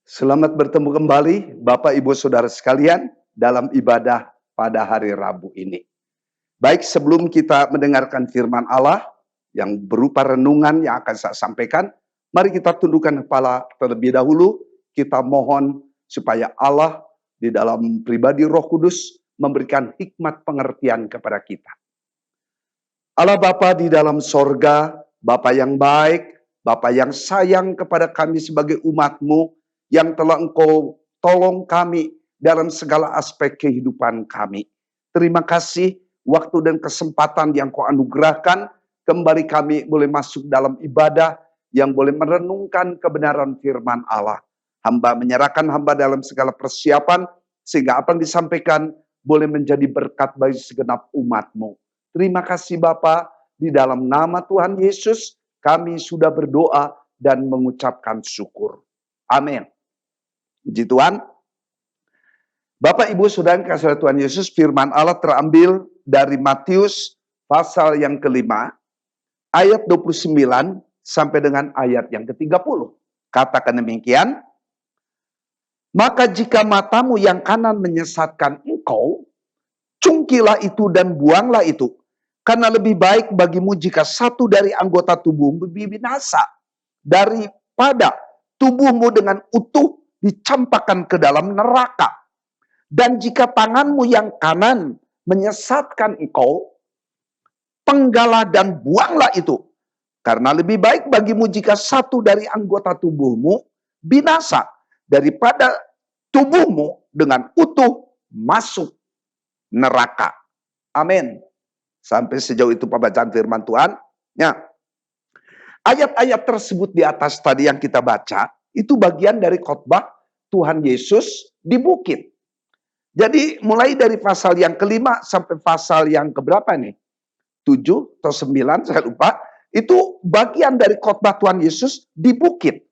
Selamat bertemu kembali Bapak Ibu Saudara sekalian dalam ibadah pada hari Rabu ini. Baik, sebelum kita mendengarkan firman Allah yang berupa renungan yang akan saya sampaikan, mari kita tundukkan kepala terlebih dahulu. Kita mohon supaya Allah di dalam pribadi Roh Kudus memberikan hikmat pengertian kepada kita. Allah Bapa di dalam sorga, Bapa yang baik, Bapa yang sayang kepada kami sebagai umat-Mu, yang telah Engkau tolong kami dalam segala aspek kehidupan kami. Terima kasih waktu dan kesempatan yang Kau anugerahkan, kembali kami boleh masuk dalam ibadah yang boleh merenungkan kebenaran firman Allah. Hamba menyerahkan hamba dalam segala persiapan, sehingga apa yang disampaikan boleh menjadi berkat bagi segenap umat-Mu. Terima kasih Bapa, di dalam nama Tuhan Yesus kami sudah berdoa dan mengucapkan syukur. Amin. Puji Tuhan. Bapak Ibu Saudara yang kasih Tuhan Yesus, firman Allah terambil dari Matius pasal yang kelima, ayat 29 sampai dengan ayat yang ke-30. Katakan demikian, maka jika matamu yang kanan menyesatkan engkau, cungkilah itu dan buanglah itu. Karena lebih baik bagimu jika satu dari anggota tubuhmu binasa, daripada tubuhmu dengan utuh dicampakkan ke dalam neraka. Dan jika tanganmu yang kanan menyesatkan engkau, penggalah dan buanglah itu. Karena lebih baik bagimu jika satu dari anggota tubuhmu binasa, daripada tubuhmu dengan utuh masuk neraka. Amin. Sampai sejauh itu pembacaan firman Tuhan. Ya. Ayat-ayat tersebut di atas tadi yang kita baca, itu bagian dari khotbah Tuhan Yesus di bukit. Jadi mulai dari pasal yang kelima sampai pasal yang keberapa nih? 7 atau 9, saya lupa. Itu bagian dari khotbah Tuhan Yesus di bukit.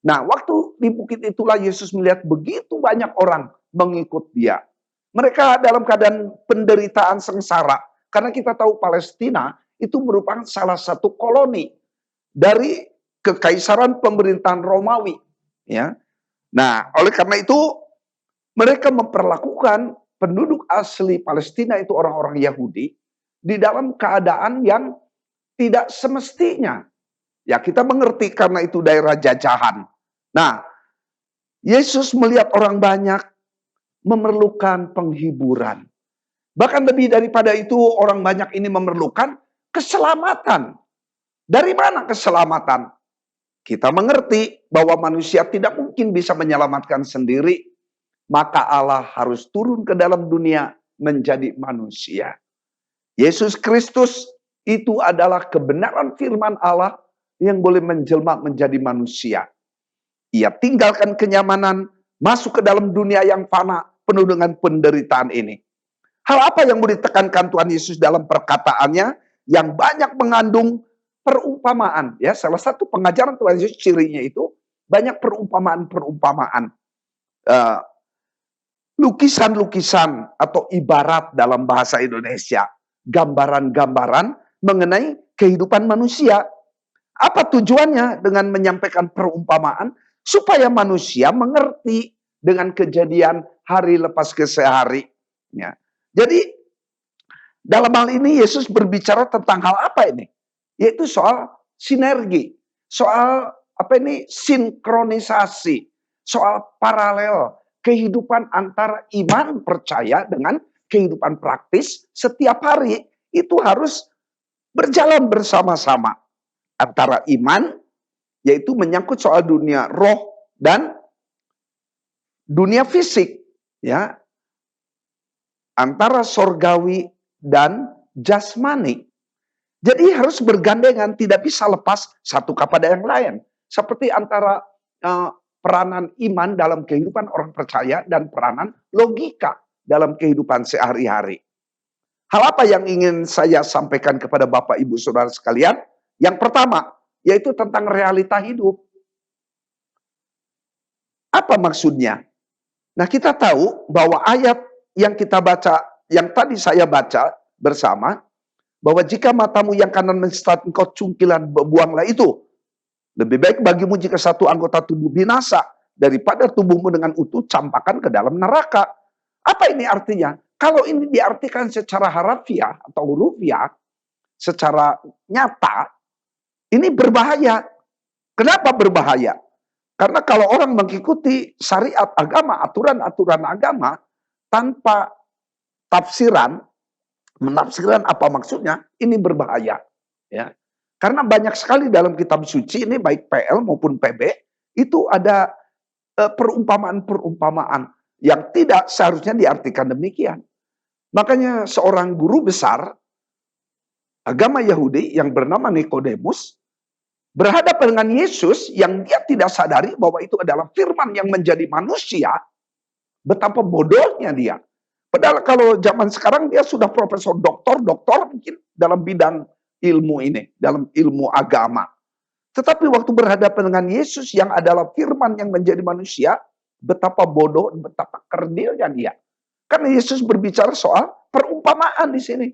Nah, waktu di bukit itulah Yesus melihat begitu banyak orang mengikut dia. Mereka dalam keadaan penderitaan sengsara. Karena kita tahu Palestina itu merupakan salah satu koloni dari kekaisaran pemerintahan Romawi. Ya. Nah, oleh karena itu mereka memperlakukan penduduk asli Palestina itu orang-orang Yahudi di dalam keadaan yang tidak semestinya. Ya, kita mengerti karena itu daerah jajahan. Nah, Yesus melihat orang banyak memerlukan penghiburan. Bahkan lebih daripada itu, orang banyak ini memerlukan keselamatan. Dari mana keselamatan? Kita mengerti bahwa manusia tidak mungkin bisa menyelamatkan sendiri. Maka Allah harus turun ke dalam dunia menjadi manusia. Yesus Kristus itu adalah kebenaran firman Allah yang boleh menjelma menjadi manusia. Ia tinggalkan kenyamanan, masuk ke dalam dunia yang fana, penuh dengan penderitaan ini. Hal apa yang mau ditekankan Tuhan Yesus dalam perkataannya yang banyak mengandung perumpamaan? Ya, salah satu pengajaran Tuhan Yesus cirinya itu banyak perumpamaan-perumpamaan. Lukisan-lukisan atau ibarat dalam bahasa Indonesia. Gambaran-gambaran mengenai kehidupan manusia. Apa tujuannya dengan menyampaikan perumpamaan? Supaya manusia mengerti dengan kejadian hari lepas ke sehari. Ya. Jadi dalam hal ini Yesus berbicara tentang hal apa ini? Yaitu soal sinergi, soal sinkronisasi, soal paralel kehidupan antara iman percaya dengan kehidupan praktis setiap hari itu harus berjalan bersama-sama. Antara iman, yaitu menyangkut soal dunia roh dan dunia fisik, ya. Antara sorgawi dan jasmani. Jadi harus bergandengan, tidak bisa lepas satu kepada yang lain. Seperti antara peranan iman dalam kehidupan orang percaya dan peranan logika dalam kehidupan sehari-hari. Hal apa yang ingin saya sampaikan kepada Bapak Ibu Saudara sekalian? Yang pertama, yaitu tentang realita hidup. Apa maksudnya? Nah, kita tahu bahwa ayat yang kita baca, yang tadi saya baca bersama, bahwa jika matamu yang kanan menyesatkan engkau, cungkilan buanglah itu. Lebih baik bagimu jika satu anggota tubuh binasa, daripada tubuhmu dengan utuh campakkan ke dalam neraka. Apa ini artinya? Kalau ini diartikan secara harafiah atau hurufiah, secara nyata, ini berbahaya. Kenapa berbahaya? Karena kalau orang mengikuti syariat agama, aturan-aturan agama, tanpa tafsiran, menafsirkan apa maksudnya, ini berbahaya. Ya. Karena banyak sekali dalam kitab suci ini, baik PL maupun PB, itu ada perumpamaan-perumpamaan yang tidak seharusnya diartikan demikian. Makanya seorang guru besar agama Yahudi yang bernama Nikodemus berhadapan dengan Yesus yang dia tidak sadari bahwa itu adalah firman yang menjadi manusia, betapa bodohnya dia. Padahal kalau zaman sekarang dia sudah profesor, doktor mungkin dalam bidang ilmu ini, dalam ilmu agama. Tetapi waktu berhadapan dengan Yesus yang adalah firman yang menjadi manusia, betapa bodoh, betapa kerdilnya dia. Karena Yesus berbicara soal perumpamaan di sini.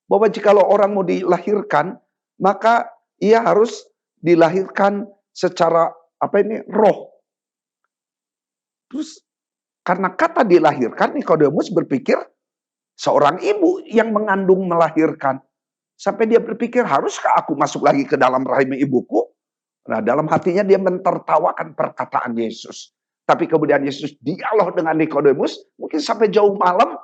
Bahwa jikalau orang mau dilahirkan, maka ia harus dilahirkan secara roh. Terus karena kata dilahirkan, Nikodemus berpikir seorang ibu yang mengandung melahirkan. Sampai dia berpikir, haruskah aku masuk lagi ke dalam rahim ibuku? Nah, dalam hatinya dia mentertawakan perkataan Yesus. Tapi kemudian Yesus dialog dengan Nikodemus, mungkin sampai jauh malam,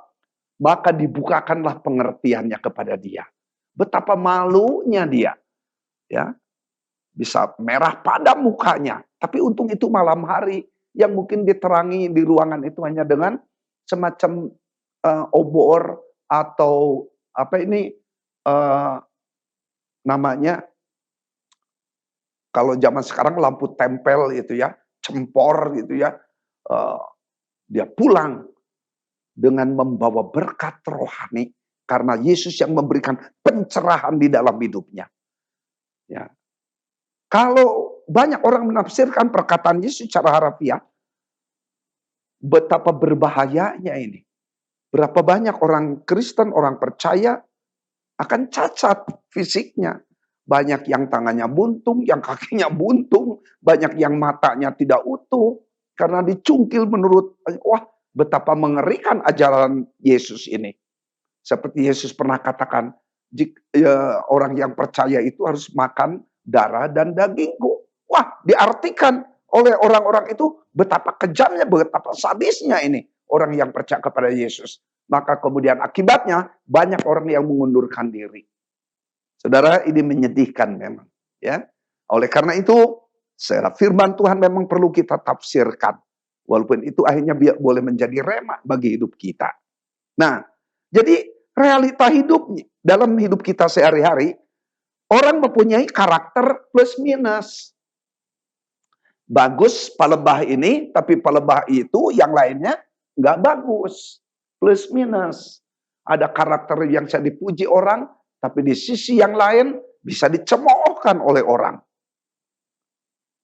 maka dibukakanlah pengertiannya kepada dia. Betapa malunya dia. Ya, bisa merah pada mukanya. Tapi untung itu malam hari yang mungkin diterangi di ruangan itu hanya dengan semacam obor atau namanya kalau zaman sekarang lampu tempel itu ya, cempor gitu ya. Dia pulang dengan membawa berkat rohani karena Yesus yang memberikan pencerahan di dalam hidupnya. Ya. Kalau banyak orang menafsirkan perkataan Yesus secara harafiah, betapa berbahayanya ini. Berapa banyak orang Kristen, orang percaya akan cacat fisiknya. Banyak yang tangannya buntung, yang kakinya buntung, banyak yang matanya tidak utuh karena dicungkil menurut, wah, betapa mengerikan ajaran Yesus ini. Seperti Yesus pernah katakan, orang yang percaya itu harus makan darah dan dagingku. Wah, diartikan oleh orang-orang itu betapa kejamnya, betapa sadisnya ini orang yang percaya kepada Yesus. Maka kemudian akibatnya banyak orang yang mengundurkan diri. Saudara, ini menyedihkan memang, ya. Oleh karena itu, firman Tuhan memang perlu kita tafsirkan. Walaupun itu akhirnya boleh menjadi rema bagi hidup kita. Nah, jadi realita hidup dalam hidup kita sehari-hari, orang mempunyai karakter plus minus. Bagus palebah ini, tapi palebah itu yang lainnya nggak bagus. Plus minus. Ada karakter yang bisa dipuji orang, tapi di sisi yang lain bisa dicemoohkan oleh orang.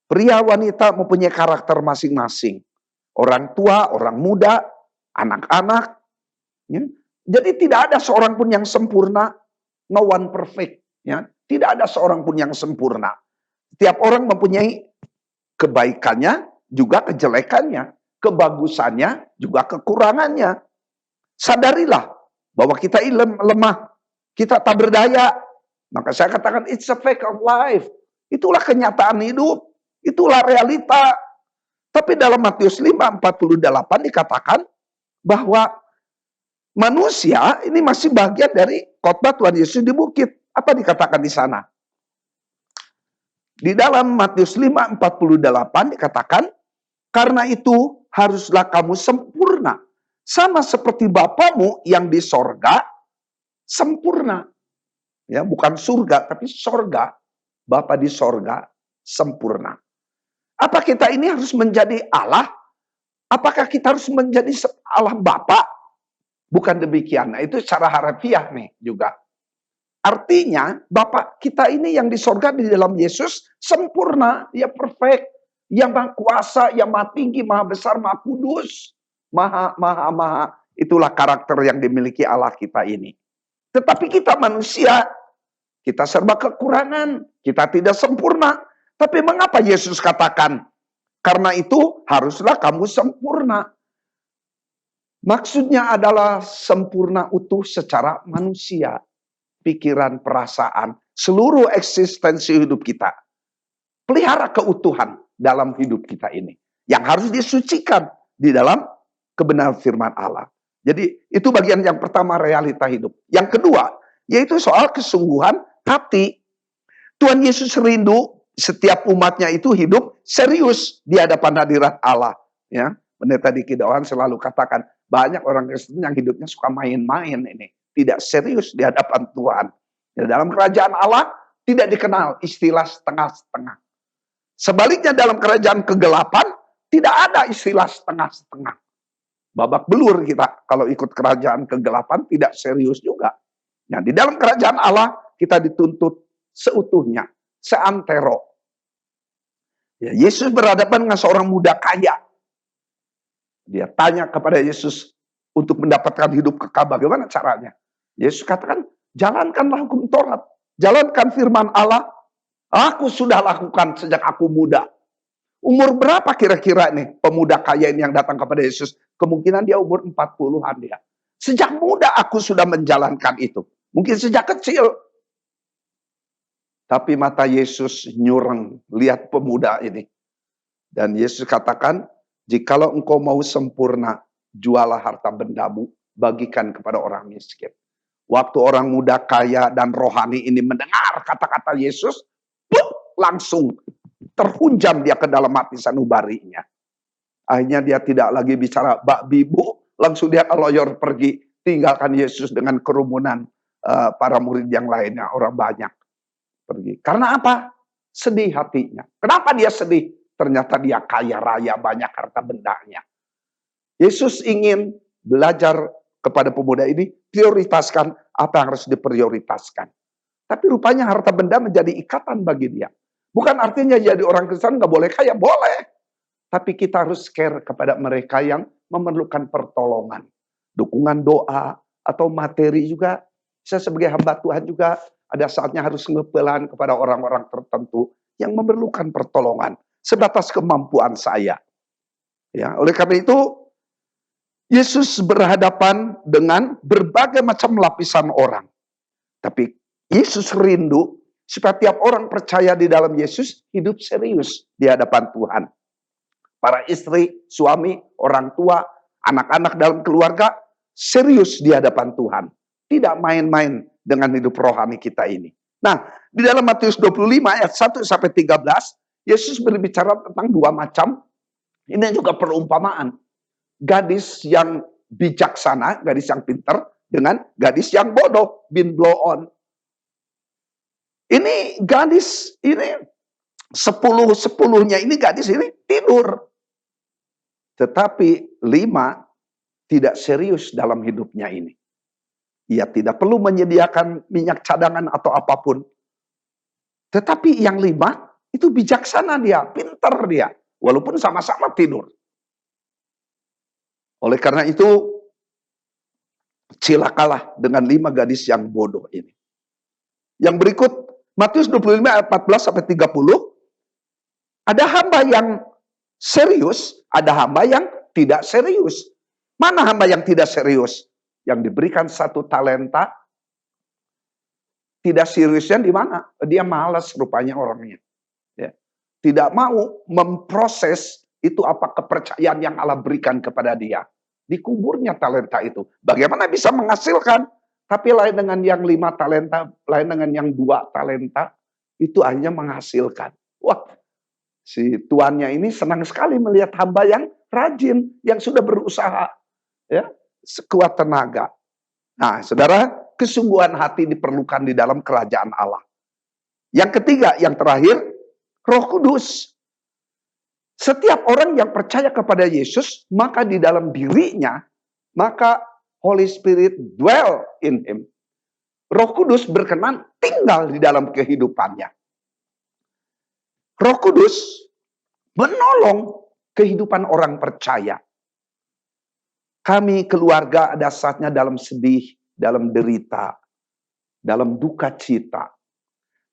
Pria wanita mempunyai karakter masing-masing. Orang tua, orang muda, anak-anak. Ya. Jadi tidak ada seorang pun yang sempurna. No one perfect. Ya. Tidak ada seorang pun yang sempurna. Setiap orang mempunyai kebaikannya, juga kejelekannya. Kebagusannya, juga kekurangannya. Sadarilah bahwa kita lemah. Kita tak berdaya. Maka saya katakan it's a fact of life. Itulah kenyataan hidup. Itulah realita. Tapi dalam Matius 5:48 dikatakan bahwa manusia ini masih bagian dari khotbah Tuhan Yesus di bukit. Apa dikatakan di sana? Di dalam Matius 5:48 dikatakan, karena itu haruslah kamu sempurna. Sama seperti Bapamu yang di sorga sempurna. Ya, bukan surga, tapi sorga. Bapa di sorga sempurna. Apa kita ini harus menjadi Allah? Apakah kita harus menjadi Allah Bapa? Bukan demikian. Nah, itu secara harafiah nih juga. Artinya, Bapa kita ini yang di sorga di dalam Yesus sempurna, ya perfect, yang maha kuasa, yang maha tinggi, maha besar, maha kudus, maha. Itulah karakter yang dimiliki Allah kita ini. Tetapi kita manusia, kita serba kekurangan, kita tidak sempurna. Tapi mengapa Yesus katakan, Karena itu haruslah kamu sempurna. Maksudnya adalah sempurna utuh secara manusia. Pikiran, perasaan, seluruh eksistensi hidup kita. Pelihara keutuhan dalam hidup kita ini. Yang harus disucikan di dalam kebenaran firman Allah. Jadi itu bagian yang pertama, realita hidup. Yang kedua, yaitu soal kesungguhan hati. Tuhan Yesus rindu setiap umatnya itu hidup serius di hadapan hadirat Allah. Ya, Pendeta Diki Dawan selalu katakan, banyak orang Kristen yang hidupnya suka main-main ini. Tidak serius di hadapan Tuhan. Ya, dalam kerajaan Allah tidak dikenal istilah setengah-setengah. Sebaliknya dalam kerajaan kegelapan, tidak ada istilah setengah-setengah. Babak belur kita kalau ikut kerajaan kegelapan, tidak serius juga. Nah, di dalam kerajaan Allah, kita dituntut seutuhnya, seantero. Ya, Yesus berhadapan dengan seorang muda kaya. Dia tanya kepada Yesus untuk mendapatkan hidup kekal, bagaimana caranya? Yesus katakan, jalankanlah hukum Taurat, jalankan firman Allah. Aku sudah lakukan sejak aku muda. Umur berapa kira-kira nih pemuda kaya ini yang datang kepada Yesus? Kemungkinan dia umur 40-an dia. Sejak muda aku sudah menjalankan itu. Mungkin sejak kecil. Tapi mata Yesus nyureng lihat pemuda ini. Dan Yesus katakan, jikalau engkau mau sempurna, jualah harta bendamu, bagikan kepada orang miskin. Waktu orang muda kaya dan rohani ini mendengar kata-kata Yesus, langsung terhunjam dia ke dalam hati sanubarinya. Akhirnya dia tidak lagi bicara bak bibu, langsung dia loyor pergi, tinggalkan Yesus dengan kerumunan para murid yang lainnya, orang banyak pergi. Karena apa? Sedih hatinya. Kenapa dia sedih? Ternyata dia kaya raya, banyak harta bendanya. Yesus ingin belajar kepada pemuda ini, prioritaskan apa yang harus diprioritaskan. Tapi rupanya harta benda menjadi ikatan bagi dia. Bukan artinya jadi orang Kristen nggak boleh kaya, boleh. Tapi kita harus care kepada mereka yang memerlukan pertolongan. Dukungan doa atau materi juga. Saya sebagai hamba Tuhan juga ada saatnya harus ngepelan kepada orang-orang tertentu yang memerlukan pertolongan. Sebatas kemampuan saya. Ya, oleh karena itu, Yesus berhadapan dengan berbagai macam lapisan orang. Tapi Yesus rindu supaya tiap orang percaya di dalam Yesus hidup serius di hadapan Tuhan. Para istri, suami, orang tua, anak-anak dalam keluarga serius di hadapan Tuhan. Tidak main-main dengan hidup rohani kita ini. Nah, di dalam Matius 25 ayat 1 sampai 13, Yesus berbicara tentang dua macam. Ini juga perumpamaan. Gadis yang bijaksana, gadis yang pintar, dengan gadis yang bodoh, bin blow on. Ini gadis ini 10-10-nya ini gadis ini tidur. Tetapi 5 tidak serius dalam hidupnya ini. Ia tidak perlu menyediakan minyak cadangan atau apapun. Tetapi yang 5 itu bijaksana dia, pintar dia. Walaupun sama-sama tidur. Oleh karena itu, cilakalah dengan 5 gadis yang bodoh ini. Yang berikut, Matius 25 ayat 14 sampai 30, ada hamba yang serius, ada hamba yang tidak serius. Mana hamba yang tidak serius? Yang diberikan 1 talenta, tidak seriusnya di mana? Dia malas rupanya orangnya. Ya. Tidak mau memproses itu apa kepercayaan yang Allah berikan kepada dia. Dikuburnya talenta itu. Bagaimana bisa menghasilkan? Tapi lain dengan yang 5 talenta, lain dengan yang 2 talenta, itu hanya menghasilkan. Wah, si tuannya ini senang sekali melihat hamba yang rajin, yang sudah berusaha, ya, sekuat tenaga. Nah, saudara, kesungguhan hati diperlukan di dalam kerajaan Allah. Yang ketiga, yang terakhir, Roh Kudus. Setiap orang yang percaya kepada Yesus, maka di dalam dirinya, maka Holy Spirit dwell in him. Roh Kudus berkenan tinggal di dalam kehidupannya. Roh Kudus menolong kehidupan orang percaya. Kami keluarga ada saatnya dalam sedih, dalam derita, dalam duka cita.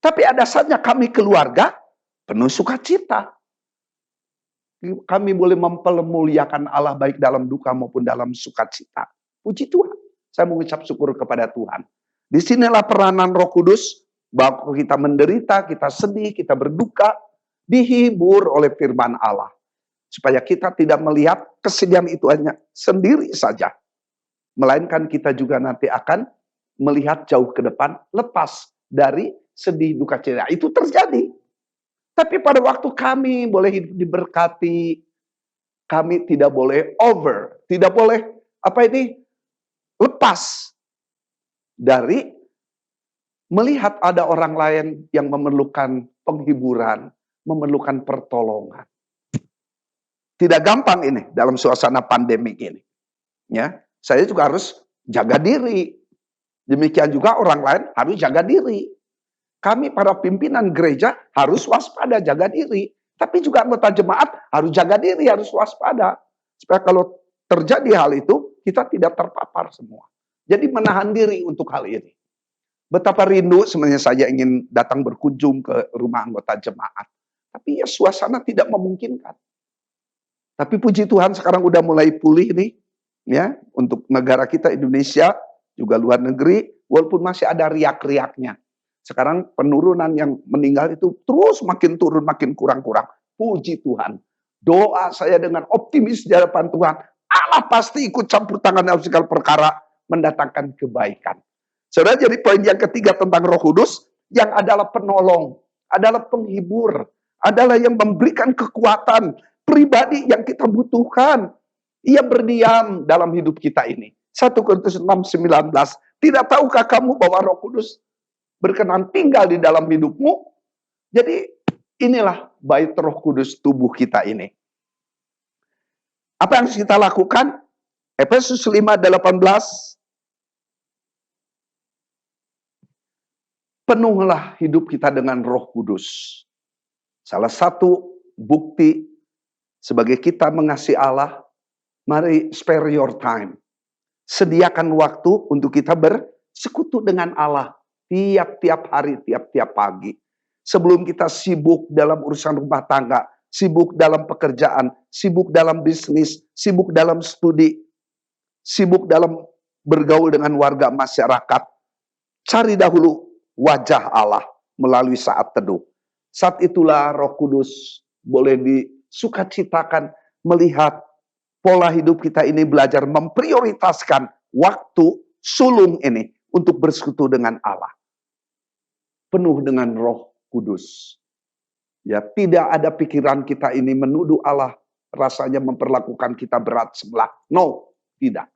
Tapi ada saatnya kami keluarga penuh sukacita. kami boleh mempermuliakan Allah baik dalam duka maupun dalam sukacita. Puji Tuhan. Saya mengucap syukur kepada Tuhan. Disinilah peranan Roh Kudus, bahwa kita menderita, kita sedih, kita berduka, dihibur oleh firman Allah. Supaya kita tidak melihat kesedihan itu hanya sendiri saja. Melainkan kita juga nanti akan melihat jauh ke depan, lepas dari sedih duka cita. Itu terjadi. Tapi pada waktu kami boleh hidup diberkati, kami tidak boleh over, tidak boleh lepas dari melihat ada orang lain yang memerlukan penghiburan, memerlukan pertolongan. Tidak gampang ini dalam suasana pandemik ini. Ya, saya juga harus jaga diri. Demikian juga orang lain harus jaga diri. Kami para pimpinan gereja harus waspada, jaga diri. Tapi juga anggota jemaat harus jaga diri, harus waspada. Supaya kalau terjadi hal itu, kita tidak terpapar semua. Jadi menahan diri untuk hal ini. Betapa rindu sebenarnya saya ingin datang berkunjung ke rumah anggota jemaat. Tapi ya suasana tidak memungkinkan. Tapi puji Tuhan sekarang udah mulai pulih nih. Ya, untuk negara kita Indonesia, juga luar negeri, walaupun masih ada riak-riaknya. Sekarang penurunan yang meninggal itu terus makin turun, makin kurang-kurang. Puji Tuhan. Doa saya dengan optimis di hadapan Tuhan. Allah pasti ikut campur tangan dalam segala perkara, mendatangkan kebaikan. Saudara, jadi poin yang ketiga tentang Roh Kudus, yang adalah penolong, adalah penghibur, adalah yang memberikan kekuatan pribadi yang kita butuhkan. Ia berdiam dalam hidup kita ini. 1 Korintus 6:19. Tidak tahukah kamu bahwa Roh Kudus berkenan tinggal di dalam hidupmu? Jadi inilah bait Roh Kudus tubuh kita ini. Apa yang harus kita lakukan? Efesus 5:18. Penuhlah hidup kita dengan Roh Kudus. Salah satu bukti sebagai kita mengasihi Allah, mari spare your time. Sediakan waktu untuk kita bersekutu dengan Allah. Tiap-tiap hari, tiap-tiap pagi. Sebelum kita sibuk dalam urusan rumah tangga, sibuk dalam pekerjaan, sibuk dalam bisnis, sibuk dalam studi, sibuk dalam bergaul dengan warga masyarakat. Cari dahulu wajah Allah melalui saat teduh. Saat itulah Roh Kudus boleh disukacitakan melihat pola hidup kita ini, belajar memprioritaskan waktu sulung ini untuk bersekutu dengan Allah. Penuh dengan Roh Kudus. Ya, tidak ada pikiran kita ini menuduh Allah, rasanya memperlakukan kita berat sebelah. No, tidak.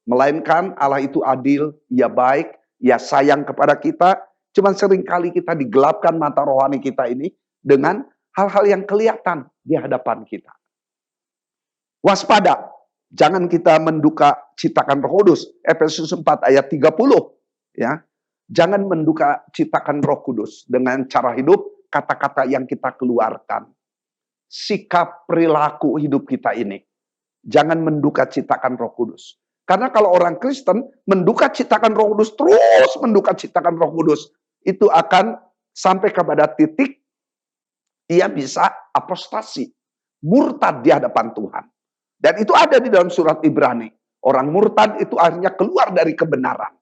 Melainkan Allah itu adil, Ia baik, Ia sayang kepada kita. Cuman seringkali kita digelapkan mata rohani kita ini dengan hal-hal yang kelihatan di hadapan kita. Waspada, jangan kita menduka citakan Roh Kudus. Efesus 4 ayat 30. Ya, jangan menduka citakan Roh Kudus dengan cara hidup, kata-kata yang kita keluarkan. Sikap perilaku hidup kita ini. Jangan menduka citakan Roh Kudus. Karena kalau orang Kristen menduka citakan Roh Kudus, terus menduka citakan Roh Kudus, itu akan sampai kepada titik ia bisa apostasi, murtad di hadapan Tuhan. Dan itu ada di dalam surat Ibrani. Orang murtad itu akhirnya keluar dari kebenaran.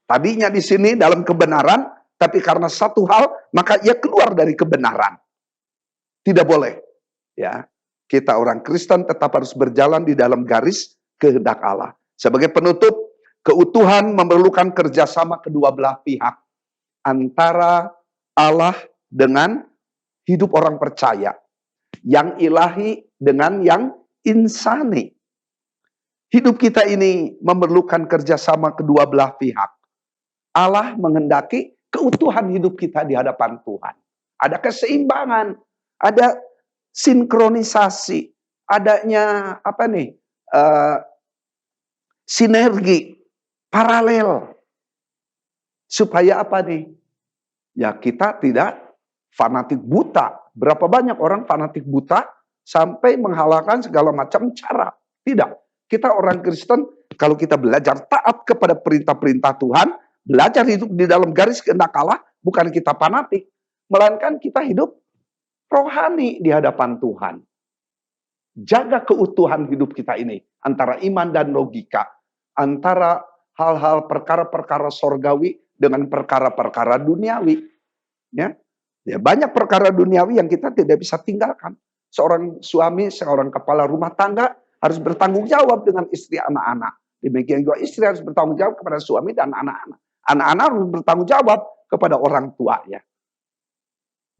Tadinya di sini dalam kebenaran, tapi karena satu hal, maka ia keluar dari kebenaran. Tidak boleh. Ya, kita orang Kristen tetap harus berjalan di dalam garis kehendak Allah. Sebagai penutup, keutuhan memerlukan kerjasama kedua belah pihak. Antara Allah dengan hidup orang percaya. Yang ilahi dengan yang insani. Hidup kita ini memerlukan kerjasama kedua belah pihak. Allah menghendaki keutuhan hidup kita di hadapan Tuhan. Ada keseimbangan, ada sinkronisasi, adanya sinergi, paralel. Supaya apa nih? Ya kita tidak fanatik buta. Berapa banyak orang fanatik buta sampai menghalalkan segala macam cara. Tidak. Kita orang Kristen, kalau kita belajar taat kepada perintah-perintah Tuhan, belajar hidup di dalam garis kehendak Allah, bukan kita fanatik, melainkan kita hidup rohani di hadapan Tuhan. jaga keutuhan hidup kita ini. Antara iman dan logika. Antara hal-hal perkara-perkara sorgawi dengan perkara-perkara duniawi. Ya, banyak perkara duniawi yang kita tidak bisa tinggalkan. Seorang suami, seorang kepala rumah tangga harus bertanggung jawab dengan istri anak-anak. Demikian juga istri harus bertanggung jawab kepada suami dan anak-anak. Anak-anak harus bertanggung jawab kepada orang tuanya.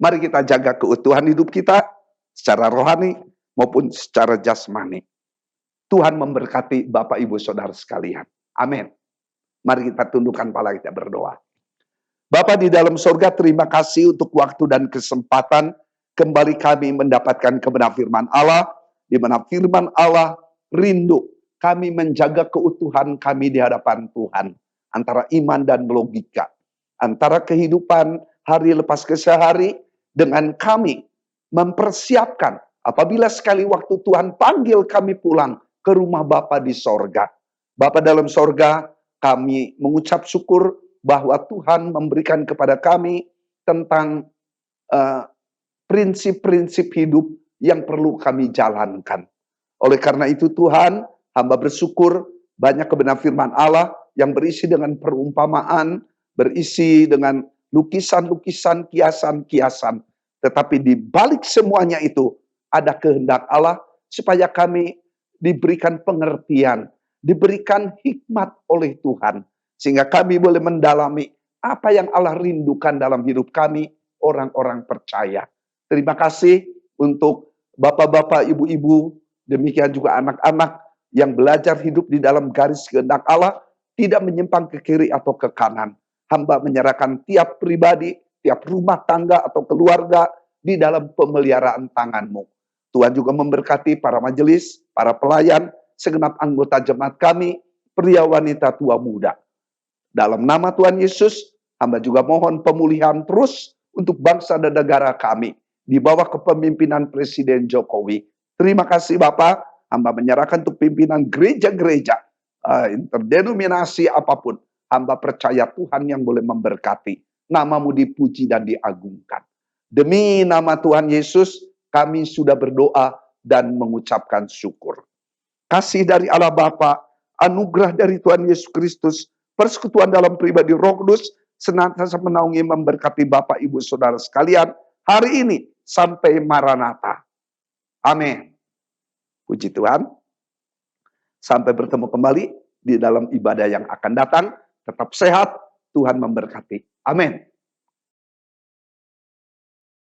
Mari kita jaga keutuhan hidup kita secara rohani maupun secara jasmani. Tuhan memberkati Bapak Ibu Saudara sekalian. Amin. Mari kita tundukkan kepala kita berdoa. Bapa di dalam sorga, terima kasih untuk waktu dan kesempatan kembali kami mendapatkan kebenaran firman Allah, di mana firman Allah rindu kami menjaga keutuhan kami di hadapan Tuhan, antara iman dan logika, antara kehidupan hari lepas ke hari, dengan kami mempersiapkan apabila sekali waktu Tuhan panggil kami pulang ke rumah Bapa di sorga. Bapa dalam sorga, kami mengucap syukur bahwa Tuhan memberikan kepada kami tentang prinsip-prinsip hidup yang perlu kami jalankan. Oleh karena itu Tuhan, hamba bersyukur banyak kebenaran firman Allah yang berisi dengan perumpamaan, berisi dengan lukisan-lukisan, kiasan-kiasan. Tetapi di balik semuanya itu ada kehendak Allah supaya kami diberikan pengertian, diberikan hikmat oleh Tuhan. Sehingga kami boleh mendalami apa yang Allah rindukan dalam hidup kami, orang-orang percaya. Terima kasih untuk bapak-bapak, ibu-ibu, demikian juga anak-anak yang belajar hidup di dalam garis kehendak Allah, tidak menyimpang ke kiri atau ke kanan. Hamba menyerahkan tiap pribadi, tiap rumah tangga atau keluarga di dalam pemeliharaan tangan-Mu. Tuhan juga memberkati para majelis, para pelayan, segenap anggota jemaat kami, pria wanita tua muda. Dalam nama Tuhan Yesus, hamba juga mohon pemulihan terus untuk bangsa dan negara kami, di bawah kepemimpinan Presiden Jokowi. Terima kasih Bapak, hamba menyerahkan untuk pimpinan gereja-gereja, interdenominasi apapun. Hamba percaya Tuhan yang boleh memberkati. Nama-Mu dipuji dan diagungkan. Demi nama Tuhan Yesus, kami sudah berdoa dan mengucapkan syukur. Kasih dari Allah Bapa, anugerah dari Tuhan Yesus Kristus, persekutuan dalam pribadi Roh Kudus, senantiasa menaungi memberkati Bapak Ibu Saudara sekalian, hari ini sampai Maranatha. Amin. Puji Tuhan. Sampai bertemu kembali di dalam ibadah yang akan datang. Tetap sehat, Tuhan memberkati. Amin.